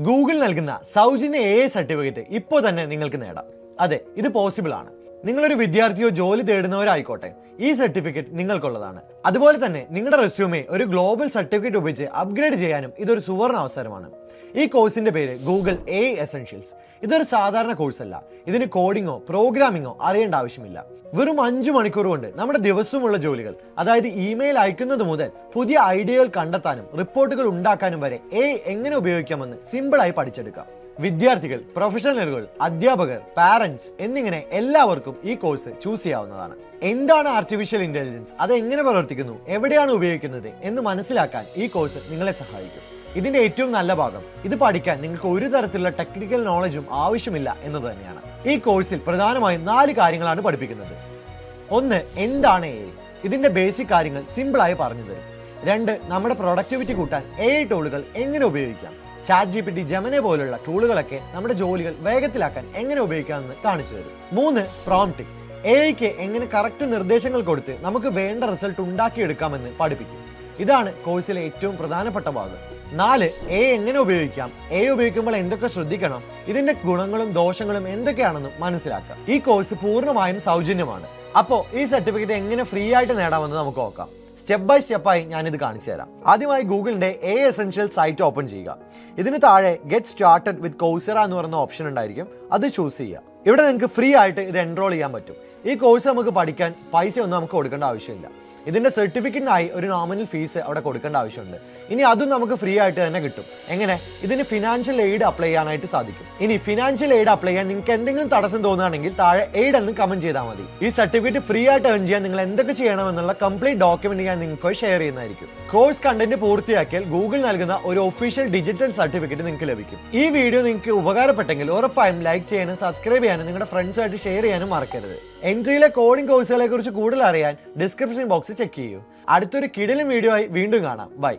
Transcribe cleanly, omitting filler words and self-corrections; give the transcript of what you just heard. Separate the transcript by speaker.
Speaker 1: Google നൽകുന്ന സൗജന്യ AI certificate ഇപ്പോൾ തന്നെ നിങ്ങൾക്ക് നേടാം. അതെ, ഇത് പോസിബിൾ ആണ്. നിങ്ങളൊരു വിദ്യാർത്ഥിയോ ജോലി തേടുന്നവരായിക്കോട്ടെ, ഈ സർട്ടിഫിക്കറ്റ് നിങ്ങൾക്കുള്ളതാണ്. അതുപോലെ തന്നെ നിങ്ങളുടെ റെസ്യൂമെ ഒരു ഗ്ലോബൽ സർട്ടിഫിക്കറ്റ് ഉപയോഗിച്ച് അപ്ഗ്രേഡ് ചെയ്യാനും ഇതൊരു സുവർണ അവസരമാണ്. ഈ കോഴ്സിന്റെ പേര് ഗൂഗിൾ AI എസൻഷ്യൽസ്. ഇതൊരു സാധാരണ കോഴ്സ് അല്ല. ഇതിന് കോഡിങ്ങോ പ്രോഗ്രാമിങ്ങോ അറിയേണ്ട ആവശ്യമില്ല. വെറും 5 മണിക്കൂർ കൊണ്ട് നമ്മുടെ ദിവസമുള്ള ജോലികൾ, അതായത് ഇമെയിൽ അയക്കുന്നത് മുതൽ പുതിയ ഐഡിയകൾ കണ്ടെത്താനും റിപ്പോർട്ടുകൾ ഉണ്ടാക്കാനും വരെ AI എങ്ങനെ ഉപയോഗിക്കാമെന്ന് സിമ്പിളായി പഠിച്ചെടുക്കാം. വിദ്യാർത്ഥികൾ, പ്രൊഫഷണലുകൾ, അധ്യാപകർ, പാരന്റ്സ് എന്നിങ്ങനെ എല്ലാവർക്കും ഈ കോഴ്സ് ചൂസ് ചെയ്യാവുന്നതാണ്. എന്താണ് ആർട്ടിഫിഷ്യൽ ഇന്റലിജൻസ്, അത് എങ്ങനെ പ്രവർത്തിക്കുന്നു, എവിടെയാണ് ഉപയോഗിക്കുന്നത് എന്ന് മനസ്സിലാക്കാൻ ഈ കോഴ്സ് നിങ്ങളെ സഹായിക്കും. ഇതിന്റെ ഏറ്റവും നല്ല ഭാഗം, ഇത് പഠിക്കാൻ നിങ്ങൾക്ക് ഒരു തരത്തിലുള്ള ടെക്നിക്കൽ നോളജും ആവശ്യമില്ല എന്നത് തന്നെയാണ്. ഈ കോഴ്സിൽ പ്രധാനമായും 4 കാര്യങ്ങളാണ് പഠിപ്പിക്കുന്നത്. 1. എന്താണ് AI? ഇതിന്റെ ബേസിക് കാര്യങ്ങൾ സിമ്പിളായി പറഞ്ഞു തരും. 2. നമ്മുടെ പ്രൊഡക്ടിവിറ്റി കൂട്ടാൻ AI ടൂളുകൾ എങ്ങനെ ഉപയോഗിക്കാം. ChatGPT, Gemini പോലുള്ള ടൂളുകളൊക്കെ നമ്മുടെ ജോലികൾ വേഗത്തിലാക്കാൻ എങ്ങനെ ഉപയോഗിക്കാമെന്ന് കാണിച്ചു തരും. 3. പ്രോംപ്റ്റിംഗ്. AIക്ക് എങ്ങനെ കറക്റ്റ് നിർദ്ദേശങ്ങൾ കൊടുത്ത് നമുക്ക് വേണ്ട റിസൾട്ട് ഉണ്ടാക്കിയെടുക്കാമെന്ന് പഠിപ്പിക്കും. ഇതാണ് കോഴ്സിലെ ഏറ്റവും പ്രധാനപ്പെട്ട ഭാഗം. 4. AI എങ്ങനെ ഉപയോഗിക്കാം, AI ഉപയോഗിക്കുമ്പോൾ എന്തൊക്കെ ശ്രദ്ധിക്കണം, ഇതിന്റെ ഗുണങ്ങളും ദോഷങ്ങളും എന്തൊക്കെയാണെന്നും മനസ്സിലാക്കാം. ഈ കോഴ്സ് പൂർണ്ണമായും സൗജന്യമാണ്. അപ്പോൾ ഈ സർട്ടിഫിക്കറ്റ് എങ്ങനെ ഫ്രീ ആയിട്ട് നേടാമെന്ന് നമുക്ക് നോക്കാം. സ്റ്റെപ്പ് ബൈ സ്റ്റെപ്പായി ഞാനിത് കാണിച്ചു തരാം. ആദ്യമായി ഗൂഗിളിന്റെ AI എസൻഷ്യൽ സൈറ്റ് ഓപ്പൺ ചെയ്യുക. ഇതിന് താഴെ ഗെറ്റ് സ്റ്റാർട്ടഡ് വിത്ത് കൗസറ എന്ന് പറയുന്ന ഓപ്ഷൻ ഉണ്ടായിരിക്കും, അത് ചൂസ് ചെയ്യുക. ഇവിടെ നിങ്ങൾക്ക് ഫ്രീ ആയിട്ട് ഇത് എൻറോൾ ചെയ്യാൻ പറ്റും. ഈ കോഴ്സ് നമുക്ക് പഠിക്കാൻ പൈസ ഒന്നും നമുക്ക് കൊടുക്കേണ്ട ആവശ്യമില്ല. ഇതിന്റെ സർട്ടിഫിക്കറ്റിനായി ഒരു നോമിനൽ ഫീസ് അവിടെ കൊടുക്കേണ്ട ആവശ്യമുണ്ട്. ഇനി അതും നമുക്ക് ഫ്രീ ആയിട്ട് തന്നെ കിട്ടും. എങ്ങനെ? ഇതിന് ഫിനാൻഷ്യൽ എയ്ഡ് അപ്ലൈ ചെയ്യാനായിട്ട് സാധിക്കും. ഇനി ഫിനാൻഷ്യൽ എയ്ഡ് അപ്ലൈ ചെയ്യാൻ നിങ്ങൾക്ക് എന്തെങ്കിലും തടസ്സം തോന്നുകയാണെങ്കിൽ താഴെ എയ്ഡ് എന്ന് കമന്റ് ചെയ്താൽ മതി. ഈ സർട്ടിഫിക്കറ്റ് ഫ്രീ ആയിട്ട് ഏൺ ചെയ്യാൻ നിങ്ങൾ എന്തൊക്കെ ചെയ്യണമെന്നുള്ള കംപ്ലീറ്റ് ഡോക്യുമെന്റ് ഞാൻ നിങ്ങൾക്ക് ഷെയർ ചെയ്യുന്നതായിരിക്കും. കോഴ്സ് കണ്ടന്റ് പൂർത്തിയാക്കിയാൽ ഗൂഗിൾ നൽകുന്ന ഒരു ഒഫീഷ്യൽ ഡിജിറ്റൽ സർട്ടിഫിക്കറ്റ് നിങ്ങൾക്ക് ലഭിക്കും. ഈ വീഡിയോ നിങ്ങൾക്ക് ഉപകാരപ്പെട്ടെങ്കിൽ ഉറപ്പായും ലൈക്ക് ചെയ്യാനും സബ്സ്ക്രൈബ് ചെയ്യാനും നിങ്ങളുടെ ഫ്രണ്ട്സുമായിട്ട് ഷെയർ ചെയ്യാനും മറക്കരുത്. എൻട്രിയിലെ കോഡിംഗ് കോഴ്സുകളെ കുറിച്ച് കൂടുതൽ അറിയാൻ ഡിസ്ക്രിപ്ഷൻ ബോക്സ് ചെക്ക് ചെയ്യൂ. അടുത്തൊരു കിടിലൻ വീഡിയോ ആയി വീണ്ടും കാണാം. ബൈ.